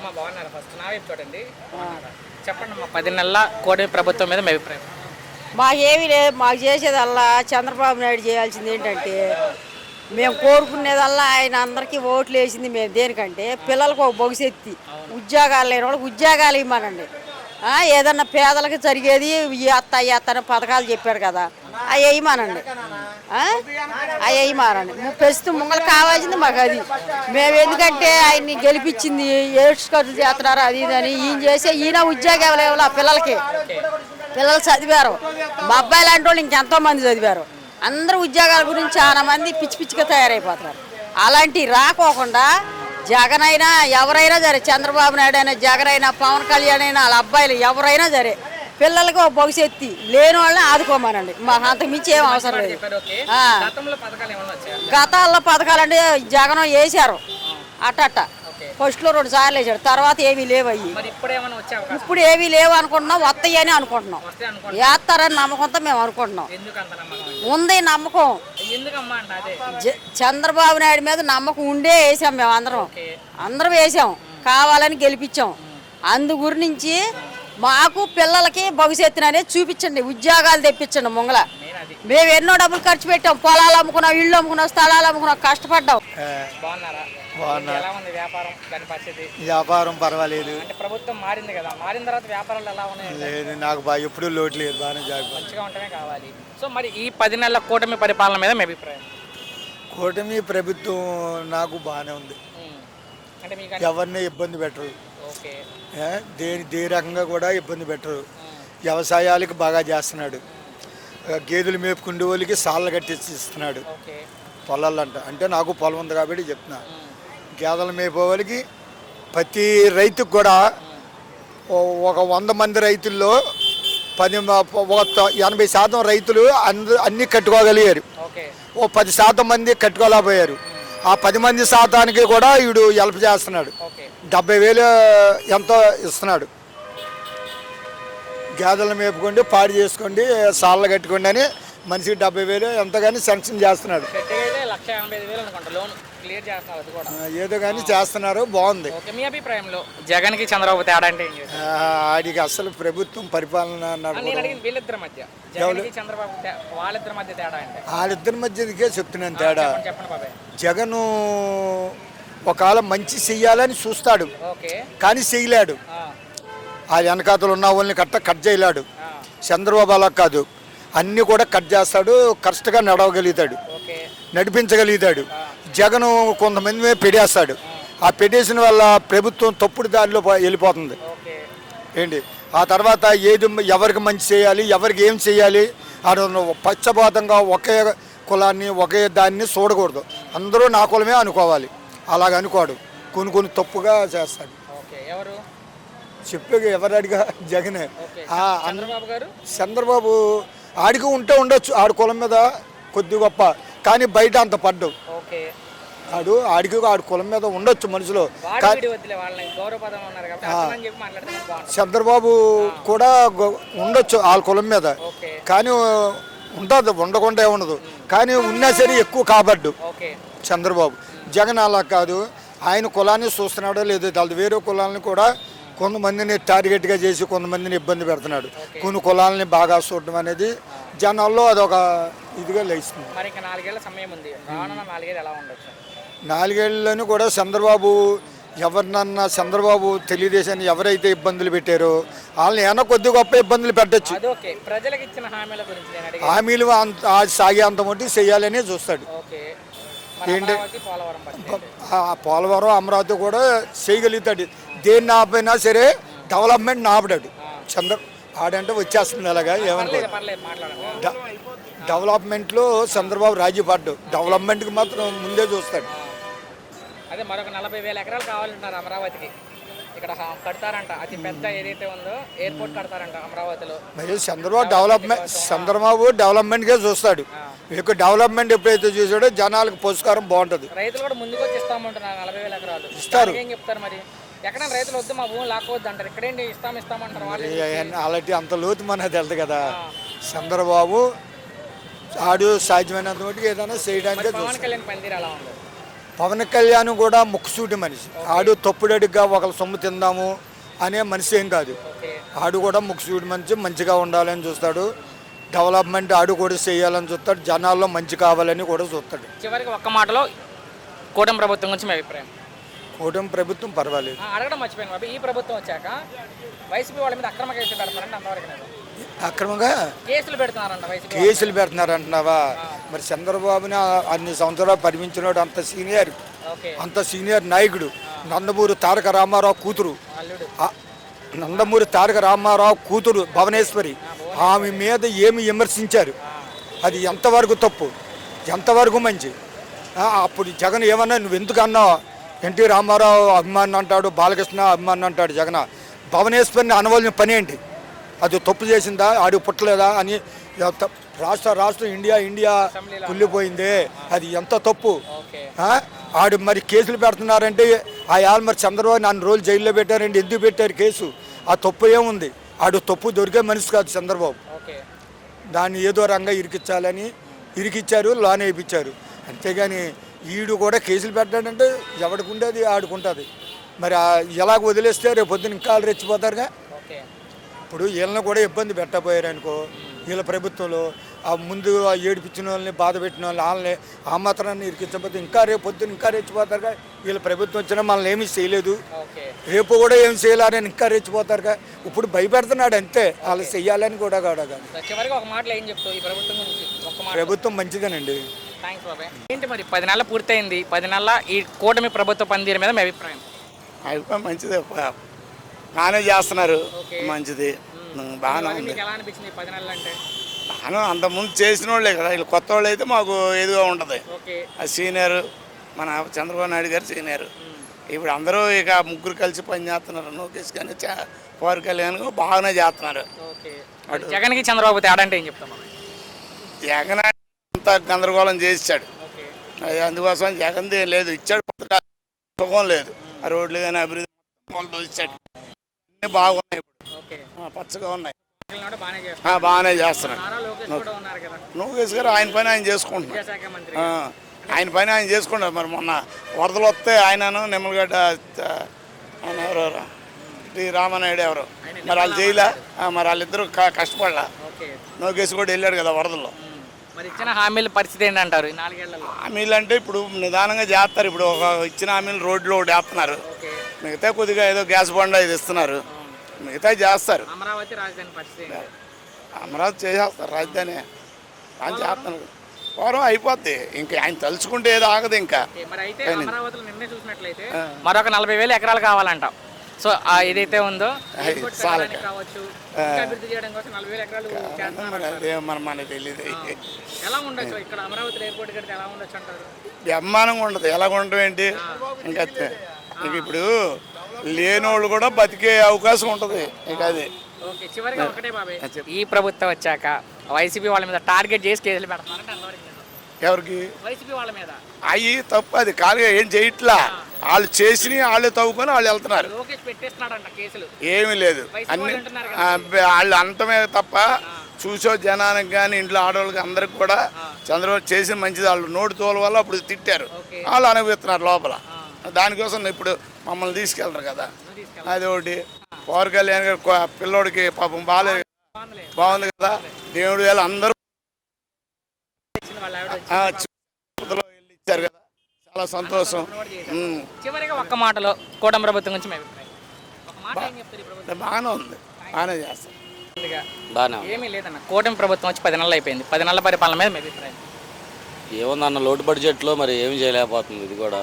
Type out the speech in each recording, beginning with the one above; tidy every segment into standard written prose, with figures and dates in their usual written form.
అమ్మ బాగున్నారు. ఫస్ట్ నా వైపు చూడండి. చెప్పండి అమ్మా, 10 నెలల కూటమి ప్రభుత్వం మీద మీ అభిప్రాయం. మాకేమీ లేదు. మాకు చేసేదల్లా చంద్రబాబు నాయుడు చేయాల్సింది ఏంటంటే మేము కోరుకునేదల్లా ఆయన అందరికీ ఓట్లు వేసింది మేము దేనికంటే పిల్లలకు ఒక భవిష్యత్తు, ఉద్యోగాలు లేని వాళ్ళకి ఉద్యోగాలు ఇవ్వమనండి. ఏదన్నా పేదలకు జరిగేది ఈ అత్త పథకాలు చెప్పాడు కదా, అవి వేయమానండి. అవి వేయమానండి. ప్రస్తుతం ముంగలు కావాల్సింది మాకు అది. మేము ఎందుకంటే ఆయన్ని గెలిపించింది ఏడ్స్ ఖర్చు చేస్తున్నారు అది ఇది అని ఈయన ఉద్యోగాలు లేవు పిల్లలకి. పిల్లలు చదివారు. మా అబ్బాయి లాంటి వాళ్ళు ఇంకెంతో మంది చదివారు. అందరూ ఉద్యోగాల గురించి చాలా మంది పిచ్చి పిచ్చిగా తయారైపోతున్నారు. అలాంటివి రాకోకుండా జగన్ అయినా ఎవరైనా సరే, చంద్రబాబు నాయుడు అయినా జగన్ అయినా పవన్ కళ్యాణ్ అయినా వాళ్ళ అబ్బాయిలు ఎవరైనా సరే పిల్లలకి ఒక భవిష్యత్తు లేని వాళ్ళని ఆదుకోమానండి. మాకు అంతకు మించి ఏం అవసరం లేదు. గతాల్లో పథకాలు అంటే జగన్ వేశారు అట్ట ఫస్ట్లో 2 సార్లు వేసాడు, తర్వాత ఏమీ లేవు. అయ్యి ఇప్పుడు ఏమీ లేవు అనుకుంటున్నాం, వస్తాయి అని అనుకుంటున్నాం. వేస్తారని నమ్మకంతో మేము అనుకుంటున్నాం. ఉంది నమ్మకం. చంద్రబాబు నాయుడు మీద నమ్మకం ఉండే వేసాం. మేము అందరం వేసాం, కావాలని గెలిపించాం. అందు గురించి మాకు పిల్లలకి భవిష్యత్తుని అనేది చూపించండి, ఉద్యోగాలు తెప్పించండి. ముంగల మేము ఎన్నో డబ్బులు ఖర్చు పెట్టాం, పొలాలు అమ్ముకున్నాం, ఇళ్ళు అమ్ముకున్నాం, స్థలాలు అమ్ముకున్నాం, కష్టపడ్డాం. వ్యాపారం పర్వాలేదు. ప్రభుత్వం మారింది కదా, మారిన తర్వాత వ్యాపారాలు ఎలా ఉన్నాయి? లేదు, నాకు ఎప్పుడు లోటు లేదు, బాగానే మంచిగా ఉండటమే కావాలి. సో మరి ఈ 10 నెలల కూటమి పరిపాలన మీద మీ అభిప్రాయం? కూటమి ప్రభుత్వం నాకు బాగానే ఉంది. అంటే ఎవరిని ఇబ్బంది పెట్టరు, ఏ రకంగా కూడా ఇబ్బంది పెట్టరు. వ్యవసాయాలకు బాగా చేస్తున్నాడు. గేదెలు మేపుకుండే వాళ్ళకి సాళ్ళు కట్టించి ఇస్తున్నాడు. పొలాలంట అంటే నాకు పొలం ఉంది కాబట్టి చెప్తున్నా. గేదెలు మేపే వాళ్ళకి ప్రతి రైతుకు కూడా ఒక 100 మంది రైతుల్లో 80% రైతులు అన్నీ కట్టుకోగలిగారు. ఓ 10% మంది కట్టుకోలేకపోయారు. ఆ 10 మంది శాతానికి కూడా వీడు హెల్ప్ చేస్తున్నాడు. 70,000 ఎంతో ఇస్తున్నాడు. గేదెలు మేపుకోండి, పాడి చేసుకోండి, సాళ్ళు కట్టుకోండి అని మనిషికి 70,000 ఎంతగాని శాంక్షన్ చేస్తున్నాడు. ఏదో కానీ చేస్తున్నారు, బాగుంది. మీ అభిప్రాయంలో జగన్ కి చంద్రబాబు తేడా అంటే ఆడికి అసలు ప్రభుత్వం పరిపాలన వాళ్ళిద్దరి మధ్యకే చెప్తున్నాను తేడా. జగన్ ఒకవేళ మంచి చెయ్యాలని చూస్తాడు, కానీ చెయ్యలేడు. ఆ వెనకాతలు ఉన్న వాళ్ళని కట్ చేయలేడు. చంద్రబాబు అలా కాదు, అన్నీ కూడా కట్ చేస్తాడు, కరెక్ట్గా నడవగలుగుతాడు, నడిపించగలుగుతాడు. జగన్ కొంతమంది పెడేస్తాడు. ఆ పెడేసిన వల్ల ప్రభుత్వం తప్పుడు దారిలో వెళ్ళిపోతుంది ఏంటి. ఆ తర్వాత ఎవరికి మంచి చేయాలి, ఎవరికి ఏం చేయాలి అని పచ్చబోతంగా ఒకే కులాన్ని ఒకే దాన్ని చూడకూడదు. అందరూ నా కులమే అనుకోవాలి. అలాగ అనుకోడు, కొన్ని తప్పుగా చేస్తాడు. చెప్పే ఎవరు అడిగా జగనే. చంద్రబాబు ఆడికి ఉండొచ్చు, ఆడి కులం మీద కొద్ది గొప్ప, కానీ బయట అంత పడ్డు. ఆడికి ఆడి కులం మీద ఉండొచ్చు మనుషులు. చంద్రబాబు కూడా ఉండొచ్చు వాళ్ళ కులం మీద, కానీ ఉంటుంది, ఉండకుండా ఉండదు. కానీ ఉన్నా సరే ఎక్కువ కాబడ్డు చంద్రబాబు. జగన్ అలా కాదు, ఆయన కులాన్ని చూస్తున్నాడో లేదో తెలియదు. వేరే కులాలని కూడా కొంతమందిని టార్గెట్గా చేసి కొంతమందిని ఇబ్బంది పెడుతున్నాడు. కొన్ని కులాలని బాగా చూడడం అనేది జనాల్లో అదొక ఇదిగా లేస్తుంది. 4 కూడా చంద్రబాబు ఎవరినన్నా చంద్రబాబు తెలుగుదేశాన్ని ఎవరైతే ఇబ్బందులు పెట్టారో వాళ్ళని ఏమన్నా కొద్ది గొప్ప ఇబ్బందులు పెట్టచ్చు. హామీలు సాగే అంత మట్టి చేయాలనే చూస్తాడు. ఏంటి పోలవరం అమరావతి కూడా చేయగలుగుతాడు. దేన్ని ఆపైనా సరే డెవలప్మెంట్ ఆపడాడు. ఆడంటే వచ్చేస్తుంది అలాగా ఏమనుకో. డెవలప్మెంట్లో చంద్రబాబు రాజీ పడ్డు, డెవలప్మెంట్కి మాత్రం ముందే చూస్తాడు. అదే మరొక 40,000 ఎకరాలు కావాలంటున్నారు అమరావతికి. ఇక్కడ కడతారంట, అతి పెద్ద ఏదైతే ఉందో ఎయిర్పోర్ట్ కడతారంట అమరావతిలో. మరి చంద్రబాబు డెవలప్మెంట్గా చూస్తాడు. ఎక్కువ డెవలప్మెంట్ ఎప్పుడైతే చూసాడో జనాలకు పురస్కారం బాగుంటుంది. రైతులు కూడా ముందుకు వచ్చి ఇస్తామంటున్నారు 40,000 ఎకరాలు ఇస్తారు. ఏం చెప్తారు మరి? ఎక్కడ రైతులు వద్దు మా భూమి లాక్కోవద్దు అంటారు, ఇక్కడేంటి ఇస్తామంటారు వాళ్ళు. అలాంటి అంత లోతు మనకు తెలుసు కదా. చంద్రబాబు ఆడు సాధ్యమైనంత మటుకు ఏదైనా చేయడానికి. పవన్ కళ్యాణ్ పనితీరు ఎలా ఉంది? పవన్ కళ్యాణ్ కూడా ముక్కుసూటి మనిషి. ఆడు తప్పుడడిగా ఒకళ్ళ సొమ్ము తిందాము అనే మనిషి ఏం కాదు. ఆడు కూడా ముక్కుసూటి మనిషి, మంచిగా ఉండాలని చూస్తాడు. డెవలప్మెంట్ ఆడు కూడా చేయాలని చూస్తాడు. జనాల్లో మంచి కావాలని కూడా చూస్తాడు. చివరికి ఒక్క మాటలో కూటమి ప్రభుత్వం గురించి మీ అభిప్రాయం? కూటమి ప్రభుత్వం పర్వాలేదు. అడగడం మర్చిపోయాను బాబు, ఈ ప్రభుత్వం వచ్చాక వైసీపీ వాళ్ళ మీద అక్రమ కేసులు పెడతారంటే అంతవరకు అక్రమంగా కేసులు పెడుతున్నారంట వైసీపీ. కేసులు పెడుతున్నారంటున్నావా? మరి చంద్రబాబుని అన్ని సంవత్సరాలు పరిమించినాడు. అంత సీనియర్ నాయకుడు. నందమూరి తారక రామారావు కూతురు, నందమూరి తారక రామారావు కూతురు భువనేశ్వరి, ఆమె మీద ఏమి విమర్శించారు? అది ఎంతవరకు తప్పు, ఎంతవరకు మంచి? అప్పుడు జగన్ ఏమన్నా నువ్వు ఎందుకు అన్నావు? ఎన్టీ రామారావు అభిమాని అంటాడు, బాలకృష్ణ అభిమాని అంటాడు. జగన్ భువనేశ్వరిని అనవలసిన పని ఏంటి? అది తప్పు చేసిందా? ఆడు పుట్టలేదా అని రాష్ట్రం ఇండియా కుళ్ళిపోయింది. అది ఎంత తప్పు? ఆడు మరి కేసులు పెడుతున్నారంటే మరి చంద్రబాబు నన్ను రోజులు జైల్లో పెట్టారంటే ఎందుకు పెట్టారు కేసు? ఆ తప్పు ఏముంది? ఆడు తప్పు దొరికే మనిషి కాదు చంద్రబాబు. దాన్ని ఏదో రంగా ఇరికిచ్చారు, లోన్ వేయించారు. అంతేగాని ఈడు కూడా కేసులు పెట్టాడంటే ఎవరికి ఉండేది ఆడుకుంటుంది. మరి ఎలాగ వదిలేస్తే రేపు పొద్దున ఇంకా రెచ్చిపోతారుగా. ఇప్పుడు వీళ్ళని కూడా ఇబ్బంది పెట్టబోయారు అనుకో, వీళ్ళ ప్రభుత్వంలో ఆ ముందు ఏడిపించిన వాళ్ళని, బాధ పెట్టిన వాళ్ళని ఆ మాత్రాన్ని ఇరికించకపోతే ఇంకా రేపు పొద్దున ఇంకా రెచ్చిపోతారుగా. వీళ్ళ ప్రభుత్వం వచ్చినా మనల్ని ఏమీ చేయలేదు, రేపు కూడా ఏం చేయాలని ఇంకా రెచ్చిపోతారుగా. ఇప్పుడు భయపెడుతున్నాడు అంతే, వాళ్ళు చెయ్యాలని కూడా ప్రభుత్వం మంచిదేనండి. ఏంటి మరి 10 నెలలు పూర్తయింది, 10 నెలల ఈ కూటమి ప్రభుత్వ పనితీరు మీద మీ అభిప్రాయం? అభిప్రాయం మంచిదే, బాగానే చేస్తున్నారు, మంచిది, బాగానే ఉంది. బాగా అంతకుముందు చేసిన వాళ్ళే కదా, వీళ్ళు కొత్త వాళ్ళు అయితే మాకు ఏదిగా ఉంటుంది. ఆ సీనియర్ మన చంద్రబాబు నాయుడు గారు సీనియర్. ఇప్పుడు అందరూ ఇక ముగ్గురు కలిసి పని చేస్తున్నారు. లోకేష్ కానీ పవన్ కళ్యాణ్ బాగానే చేస్తున్నారు. జగన్కి చంద్రబాబు తేడా అంటే ఏం చెప్తాం? జగన్ అంత గందరగోళం చేసాడు, అందుకోసం జగన్ది లేదు, ఇచ్చాడు పథకాలు, సుఖం లేదు. ఆ రోడ్లు కానీ అభివృద్ధి ఇచ్చాడు, అన్నీ బాగున్నాయి, ఇప్పుడు పచ్చగా ఉన్నాయి, బాగానే చేస్తున్నాడు. లోకేష్ గారు ఆయన పని ఆయన చేసుకుంటున్నారు, మరి మొన్న వరదలు వస్తే ఆయనను నిమ్మలగడ్డ ఆయన ఎవరెవరు రామానాయుడు ఎవరు మరి వాళ్ళు చేయలే, మరి వాళ్ళిద్దరూ కష్టపడలా. లోకేష్ కూడా వెళ్ళాడు కదా వరదల్లో. మరి ఇచ్చిన హామీల పరిస్థితి ఏంటంటారు? హామీలు అంటే ఇప్పుడు నిదానంగా చేస్తారు. ఇప్పుడు ఒక ఇచ్చిన హామీలు రోడ్లో ఒకటి వేస్తున్నారు, మిగతా కొద్దిగా ఏదో గ్యాస్ బండ ఇది ఇస్తున్నారు, మిగతా చేస్తారు. అమరావతి రాజధాని పరిస్థితి? అమరావతి చేసేస్తారు, రాజధాని అని చేస్తున్నారు. పూర్వం అయిపోద్ది, ఇంకా ఆయన తలుచుకుంటే ఏదో ఆగదు ఇంకా. మరి అయితే అమరావతిలో నిన్నే చూసినట్లయితే మరొక 40,000 ఎకరాలు కావాలంట. సో ఏదైతే ఉందో కావచ్చు, అభివృద్ధి చేయడం కోసం 40,000 ఎకరాలు మనకు తెలియదు. ఎలా ఉండొచ్చు ఇక్కడ అమరావతి ఎయిర్పోర్ట్ కడితే ఎలా ఉండొచ్చు అంటారు? బ్రహ్మాండంగా ఉండదు. ఎలా ఉండటం ఏంటి, ఇంకా ఇప్పుడు లేనోళ్ళు కూడా బతికే అవకాశం ఉంటుంది. ఇంకా అది చివరిగా ఒకటే బాబాయ్, ఈ ప్రభుత్వం వచ్చాక వైసీపీ వాళ్ళ మీద టార్గెట్ చేసి కేసులు పెడతారంటే ఎవరికి? వైసీపీ వాళ్ళ మీద. అవి తప్పు, అది ఖాళీగా ఏం చేయట్లా. వాళ్ళు చేసి వాళ్ళే తవ్వుకొని వాళ్ళు వెళ్తున్నారు, ఏమీ లేదు. అన్ని వాళ్ళు అంతమే తప్ప చూసో జనానికి కానీ ఇంట్లో ఆడవాళ్ళకి అందరికి కూడా చంద్రబాబు చేసిన మంచిది. వాళ్ళు నోటి తోల వల్ల అప్పుడు తిట్టారు, వాళ్ళు అనుభవిస్తున్నారు లోపల. దానికోసం ఇప్పుడు మమ్మల్ని తీసుకెళ్తారు కదా, అది ఒకటి. పవన్ కళ్యాణ్ గారు పిల్లోడికి పాపం బాగాలేదు, బాగుంది కదా, దేవుడు వేళ అందరూ ఇచ్చారు కదా, చాలా సంతోషం. చివరిగా ఒక్క మాటలో కూటమి ప్రభుత్వం గురించి బాగానే ఉంది, బాగానే చేస్తారు. ఏమీ లేదన్న, కూటమి ప్రభుత్వం వచ్చి 10 నెలలు అయిపోయింది, 10 నెలల పరిపాలన మీద మీ అభిప్రాయం? ఏముందన్న, లోటు బడ్జెట్లో మరి ఏమి చేయలేకపోతుంది. ఇది కూడా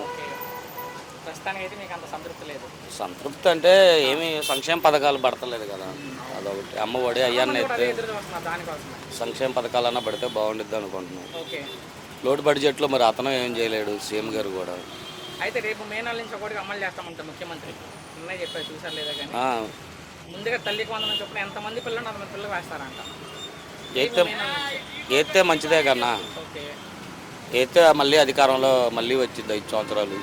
ప్రస్తుతానికి అయితే మీకు అంత సంతృప్తి లేదు. సంతృప్తి అంటే ఏమి సంక్షేమ పథకాలు పడతలేదు కదా, అదొకటి. అమ్మఒడి అయ్యాన్ని ఎత్తే సంక్షేమ పథకాలన్నా పడితే బాగుండిద్ది అనుకుంటున్నాం. లోటు బడ్జెట్లో మరి అతను ఏం చేయలేడు, సీఎం గారు కూడా. అయితే రేపు మే 4 నుంచి ఒకటికి అమలు చేస్తామంటారు ముఖ్యమంత్రి, నిన్నే చెప్పారు, చూసారు లేదా? కానీ ముందుగా తల్లికి వందనం చొప్పున ఎంతమంది పిల్లలు అంతమంది పిల్లలు వేస్తారంట. ఏతే మంచిదే కన్నా, ఏతే మళ్ళీ అధికారంలో మళ్ళీ వచ్చింది 5 సంవత్సరాలు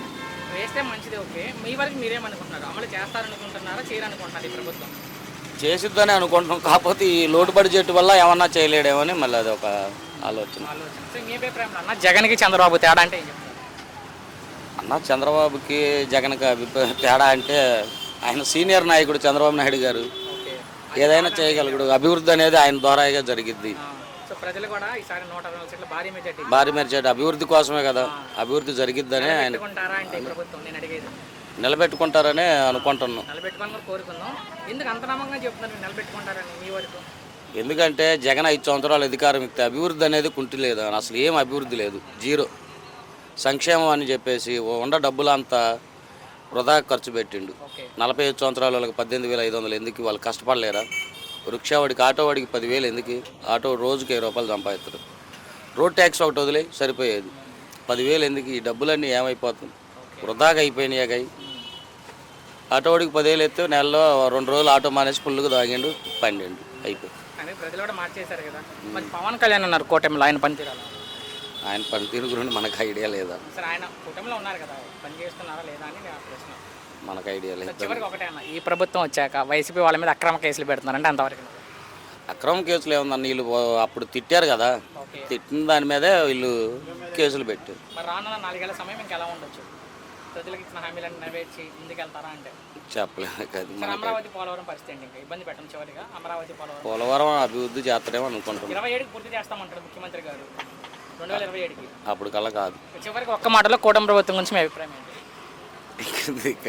వేస్తే మంచిది. ఓకే, మీ వరకు మీరేమనుకుంటున్నారు? అమలు చేస్తారనుకుంటున్నారా, చేయాలనుకుంటున్నారు ఈ ప్రభుత్వం? చేసిద్దని అనుకుంటున్నాం, కాకపోతే ఈ లోటు బడ్జెట్ వల్ల ఏమన్నా చేయలేడేమని మళ్ళీ అది ఒక ఆలోచన. సో మీ అభిప్రాయం అన్న, జగన్కి చంద్రబాబు తేడా అంటే ఏం చెప్తారు? అన్న చంద్రబాబుకి జగన్కి తేడా అంటే ఆయన సీనియర్ నాయకుడు చంద్రబాబు నాయుడు గారు ఏదైనా చేయగలడు. అభివృద్ధి అనేది ఆయన ద్వారాగా జరిగిద్ది. సో ప్రజలు కూడా ఈసారి 120 సీట్ల భారీ మెజార్టీ అభివృద్ధి కోసమే కదా, అభివృద్ధి జరిగిద్దని ఆయన అంటే ప్రభుత్వం నేను అడిగేది నిలబెట్టుకుంటారనే అనుకుంటున్నాను. నిలబెట్టుకోవాలని కూడా కోరుకుందాం. ఎందుకు అంత నమ్మకంగా చెప్తున్నారు నిలబెట్టుకుంటారని మీ వరకు? ఎందుకంటే జగన్ 5 సంవత్సరాలు అధికారం ఇస్తే అభివృద్ధి అనేది కుంటి లేదు, అసలు ఏం అభివృద్ధి లేదు, జీరో. సంక్షేమం అని చెప్పేసి ఉన్న డబ్బులంతా వృధా ఖర్చు పెట్టిండు. 45 సంవత్సరాల వాళ్ళకి 18,500 ఎందుకు? వాళ్ళు కష్టపడలేరా? రిక్షావాడికి ఆటోవాడికి 10,000 ఎందుకు? ఆటో రోజుకి 10 రూపాయలు సంపాదిస్తారు. రోడ్ ట్యాక్స్ ఒకటి వదిలే సరిపోయేది, 10,000 ఎందుకు? ఈ డబ్బులన్నీ ఏమైపోతుంది? వృధాగా అయిపోయినాయి. ఆటోవాడికి 10,000 ఎత్తే నెలలో 2 రోజులు ఆటో మానేసి ఫుల్గా తాగిండు, 12 అయిపోయి. ప్రజలు కూడా మార్చేశారు కదా. మరి పవన్ కళ్యాణ్ అన్నారు కూటమిలో ఆయన పనితీరాలి. ఆయన పనితీరు గురించి మనకు ఐడియా లేదా? సరే ఆయన కూటమిలో ఉన్నారు కదా, పని చేస్తున్నారా లేదా అని నా ప్రశ్న. మనకు ఐడియా లేదు. చివరికి ఒకటే అన్న, ఈ ప్రభుత్వం వచ్చాక వైసీపీ వాళ్ళ మీద అక్రమ కేసులు పెడుతున్నారంటే అంతవరకు అక్రమ కేసులు ఏముందన్న, వీళ్ళు అప్పుడు తిట్టారు కదా, తిట్టిన దాని మీదే వీళ్ళు కేసులు పెట్టారు. మరి రానున్న 4 ఏళ్ల సమయం ఇంకా ఎలా ఉండొచ్చు? ప్రజలకు ఇచ్చిన హామీలను నెరవేర్చి ముందుకు వెళ్తారా అంటే చెప్పలేదు కదా. అమరావతి పోలవరం పరిస్థితి ఏంటి? ఇంకా ఇబ్బంది పెట్టండి. చివరిగా అమరావతి పోలవరం అభివృద్ధి చేస్తారేమో అనుకుంటున్నాం. 27కి పూర్తి చేస్తామంటారు ముఖ్యమంత్రి గారు, 2027కి. అప్పుడు కల్లా కాదు. చివరికి ఒక్క మాటలో కూటమి ప్రభుత్వం గురించి మీ అభిప్రాయం ఏంటి?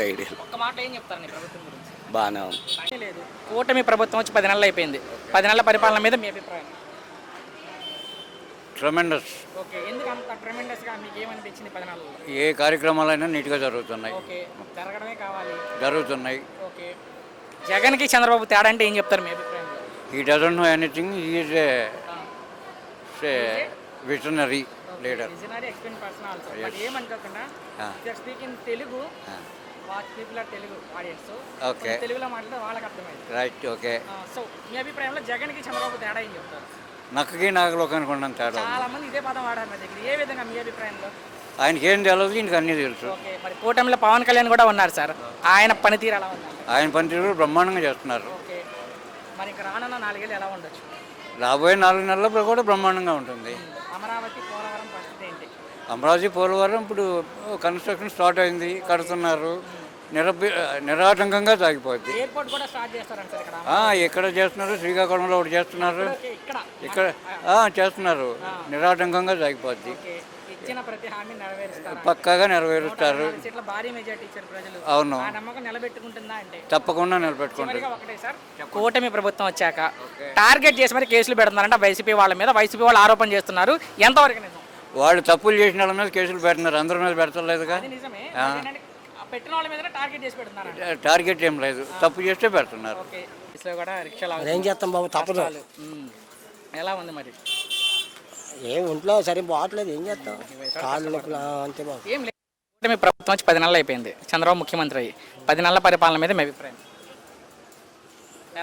ఐడియా ఒక్క మాటలో ఏం చెప్తారు నీ ప్రభుత్వం గురించి? బాగానే ఉంది. లేదు, కూటమి ప్రభుత్వం వచ్చి 10 నెలలు అయిపోయింది. 10 నెలల పరిపాలన మీద మీ అభిప్రాయం? ట్రెమెండస్. ఓకే, ఎందుకు అంత ట్రెమెండస్గా మీకు ఏమనిపించింది 10 నెలల్లో? ఏ కార్యక్రమాలైనా నీట్గా జరుగుతున్నాయి. ఓకే, జరగడమే కావాలి. జరుగుతున్నాయి. ఓకే, జగన్కి చంద్రబాబు తేడా అంటే ఏం చెప్తారు మీ అభిప్రాయంలో? He doesn't know anything. He is a visionary leader. Visionary experience person also. But ఏమనుకోకుండా speak in Telugu, watch people are Telugu audience. Okay, తెలుగులో మాట్లాడితే వాళ్ళకి అర్థమైంది. రైట్. ఓకే, సో మీ అభిప్రాయంలో జగన్కి చంద్రబాబు తేడా ఏం చెప్తారు? నక్కకి నాగలోకి అనుకున్నాను తేడా. చాలా మంది ఇదే పదం వాడారు నా దగ్గర. ఏ విధంగా మీ అభిప్రాయంలో? ఆయనకి ఏం తెలియదు, ఈయనకి అన్నీ తెలుసు. ఓకే, మరి కూటమిలో పవన్ కళ్యాణ్ కూడా ఉన్నారు సార్, ఆయన పనితీరు ఎలా ఉంది? ఆయన పనితీరు బ్రహ్మాండంగా చేస్తున్నారు. ఓకే, మరి ఇక్కడ రానున్న 4 ఏళ్ళు ఎలా ఉండొచ్చు? రాబోయే 4 నెలల్లో కూడా బ్రహ్మాండంగా ఉంటుంది. అమరావతి పోలవరం పరిస్థితి ఏంటి? అమరావతి పోలవరం ఇప్పుడు కన్స్ట్రక్షన్ స్టార్ట్ అయింది, కడుతున్నారు. నిరాటంకంగా సాగిపోద్ది. ఎయిర్పోర్ట్ కూడా స్టార్ట్ చేస్తారంట ఇక్కడ. ఎక్కడ చేస్తున్నారు? శ్రీకాకుళంలో ఒకటి చేస్తున్నారు, ఇక్కడ చేస్తున్నారు. నిరాటంకంగా సాగిపోద్ది. ఇచ్చిన ప్రతి హామీ నెరవేరుస్తారు, పక్కాగా నెరవేరుస్తారు. భారీ మెజార్టీ ఇచ్చారు ప్రజలు. అవును, ఆ నమ్మకం నిలబెట్టుకుంటుందా అంటే? తప్పకుండా నిలబెట్టుకుంటారు. ఒకటే సార్, కూటమి ప్రభుత్వం వచ్చాక టార్గెట్ చేసి మరి కేసులు పెడుతున్నారంట వైసీపీ వాళ్ళ మీద. వైసీపీ వాళ్ళు ఆరోపణ చేస్తున్నారు, ఎంతవరకు నిజం? వాళ్ళు తప్పులు చేసిన వాళ్ళ మీద కేసులు పెడుతున్నారు, అందరి మీద పెడతలేదుగా. నిజమే, పెట్టిన వాళ్ళ మీద టార్గెట్ చేసి పెడుతున్నారు. టార్గెట్ ఏం లేదు, తప్పు చేస్తే పెడుతున్నారు. కూడా రిక్షాలు ఏం చేస్తాం బాబు, తప్పదు. ఎలా ఉంది మరి? ఏం ఒంట్లో సరే బాగట్లేదు, ఏం చేస్తాం, కాళ్ళు నొప్పులు అంతే బాబు. ఏం లేదు, మీ ప్రభుత్వం వచ్చి 10 నెలలు అయిపోయింది. చంద్రబాబు ముఖ్యమంత్రి అయ్యి 10 నెలల పరిపాలన మీద మీ అభిప్రాయం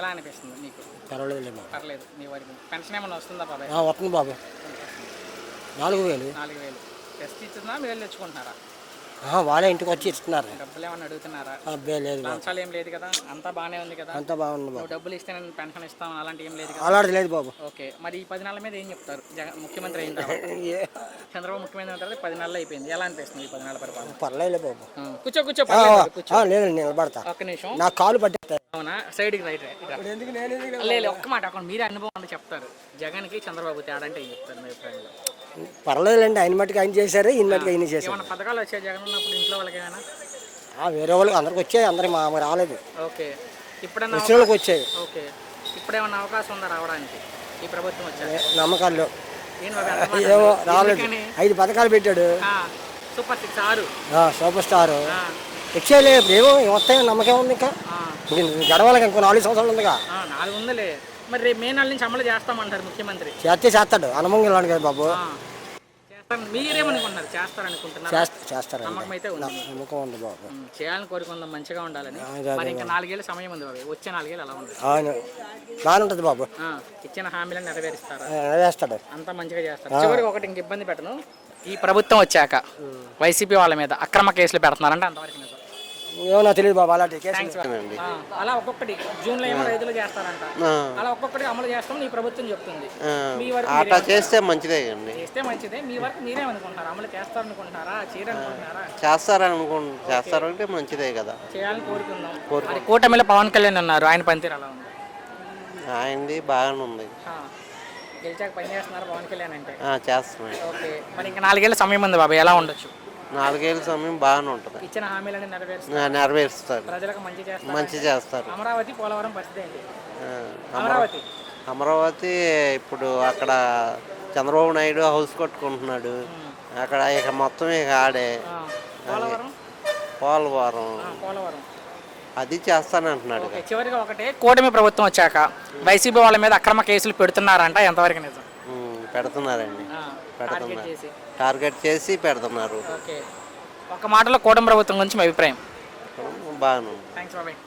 ఎలా అనిపిస్తుంది మీకు? పర్వాలేదు, పర్లేదు. మీ వారికి పెన్షన్ ఏమైనా వస్తుందా బాబాయ్? వస్తుంది బాబు, 4,000. 4,000 టెస్ట్ ఇచ్చిందా, మీరు వెళ్ళి తెచ్చుకుంటున్నారా? వాళ్ళే ఇంటికి వచ్చి ఇస్తున్నారు. డబ్బులు ఏమన్నా అడుగుతున్నారా? అబ్బే లేదు, లంచాలు ఏం లేదు కదా, అంతా బాగానే ఉంది కదా? అంతా బాగుంది బాబు. డబ్బులు ఇస్తే నేను పెన్షన్ ఇస్తాం అలాంటి ఏం లేదు కదా? అలాంటి లేదు బాబు. ఓకే, మరి ఈ 10 నెలల మీద ఏం చెప్తారు? ముఖ్యమంత్రి అయిన తర్వాత చంద్రబాబు ముఖ్యమంత్రి అయిన తర్వాత 10 నెలలు అయిపోయింది, ఎలా అనిపిస్తుంది ఈ 10 నెలల పరిపాలన? పర్లేదు బాబు. కూర్చో. లేదు నిలబడతా, ఒక్క నిమిషం. నా కాలు పట్టేస్తాయి. అవునా, సైడ్కి రైట్. లేదు, ఒక్క మాట అక్కడ మీరే అనుభవం అంటే చెప్తారు. జగన్కి చంద్రబాబు తేడా అంటే ఏం చెప్తారు మీ అభిప్రాయంలో? పర్లేదులేండి, ఆయన మట్టుకు ఆయన చేశారు, ఈయన మట్టుకు ఆయన చేశారు. ఏమైనా పథకాలు వచ్చాయి జగన్ ఉన్నప్పుడు ఇంట్లో వాళ్ళకి? ఏమైనా వేరే వాళ్ళకి అందరికి వచ్చాయి, అందరికి మా రాలేదు. ఓకే, ఇప్పుడన్నా వాళ్ళకి వచ్చాయి. ఓకే, ఇప్పుడేమన్నా అవకాశం ఉందా రావడానికి ఈ ప్రభుత్వం వచ్చాక? నమ్మకాల్లో ఏమో రాలేదు. 5 పథకాలు పెట్టాడు. సూపర్ 6 6 సూపర్ స్టార్ వచ్చేయలేదు. ఏమో వస్తాయని నమ్మకం ఉంది. ఇంకా గడవాలకి ఇంకో 4 సంవత్సరాలు ఉందిగా. 4 ఉందిలే. మరి రేపు మే 4 నుంచి అమలు చేస్తామంటారు ముఖ్యమంత్రి. చేస్తాడు, అనుభవం ఇలాంటి కదా బాబు. మీరేమనుకుంటున్నారు? చేస్తారనుకుంటున్నారు? చేస్తారు, నమ్మకం అయితే ఉంది. నమ్మకం ఉంది బాబు. చేయాలని కోరుకుందాం, మంచిగా ఉండాలని. మరి ఇంకా 4 ఏళ్ళ సమయం ఉంది బాబు, వచ్చే 4 ఏళ్ళు ఎలా ఉంది? బాగానే ఉంటుంది బాబు. ఇచ్చిన హామీలను నెరవేరుస్తారా? నెరవేరుస్తాడు, అంతా మంచిగా చేస్తారు. చివరికి ఒకటి ఇంక ఇబ్బంది పెట్టను, ఈ ప్రభుత్వం వచ్చాక వైసీపీ వాళ్ళ మీద అక్రమ కేసులు పెడుతున్నారంటే అంతవరకు నిజం? ఏమో నాకు తెలియదు బాబా అలాంటి కేసు థ్యాంక్స్ అలా ఒక్కొక్కటి జూన్లో ఏమో రైతులు చేస్తారంట, అలా ఒక్కొక్కటి అమలు చేస్తాం ఈ ప్రభుత్వం చెప్తుంది. మీ వరకు అట్లా చేస్తే మంచిదే అండి. చేస్తే మంచిదే. మీ వరకు మీరేమనుకుంటారా? అమలు చేస్తారనుకుంటారా, చేయరనుకుంటున్నారా? చేస్తారంటే మంచిదే కదా. చేయాలని కోరుకుందాం. మరి కూటమిలో పవన్ కళ్యాణ్ ఉన్నారు, ఆయన పనితీరు అలా ఉంది. ఆయనది బాగానే ఉంది. గెలిచాక పని చేస్తున్నారు పవన్ కళ్యాణ్ అంటే. చేస్తున్నాడు. ఓకే, మరి ఇంకా 4 ఏళ్ళ సమయం ఉంది బాబాయ్, ఎలా ఉండొచ్చు? 4 ఏళ్ళ సమయం బాగానే ఉంటుంది. ఇచ్చిన హామీలన్నీ నెరవేరుస్తారు, నెరవేరుస్తారు, ప్రజలకు మంచి చేస్తారు. అమరావతి పోలవరం పరిస్థితి ఏంటి? అమరావతి ఇప్పుడు అక్కడ చంద్రబాబు నాయుడు హౌస్ కట్టుకుంటున్నాడు అక్కడ, ఇక మొత్తం ఇక ఆడే. పోలవరం అది చేస్తానంటున్నాడు. చివరిగా ఒకటే, కూటమి ప్రభుత్వం వచ్చాక వైసీపీ వాళ్ళ మీద అక్రమ కేసులు పెడుతున్నారంట, ఎంతవరకు నిజం? పెడుతున్నారండి, టార్గెట్ చేసి పెడుతున్నారు. ఒక మాటలో కూటమి ప్రభుత్వం గురించి మీ అభిప్రాయం? బాగానే. థ్యాంక్స్ బాబాయ్.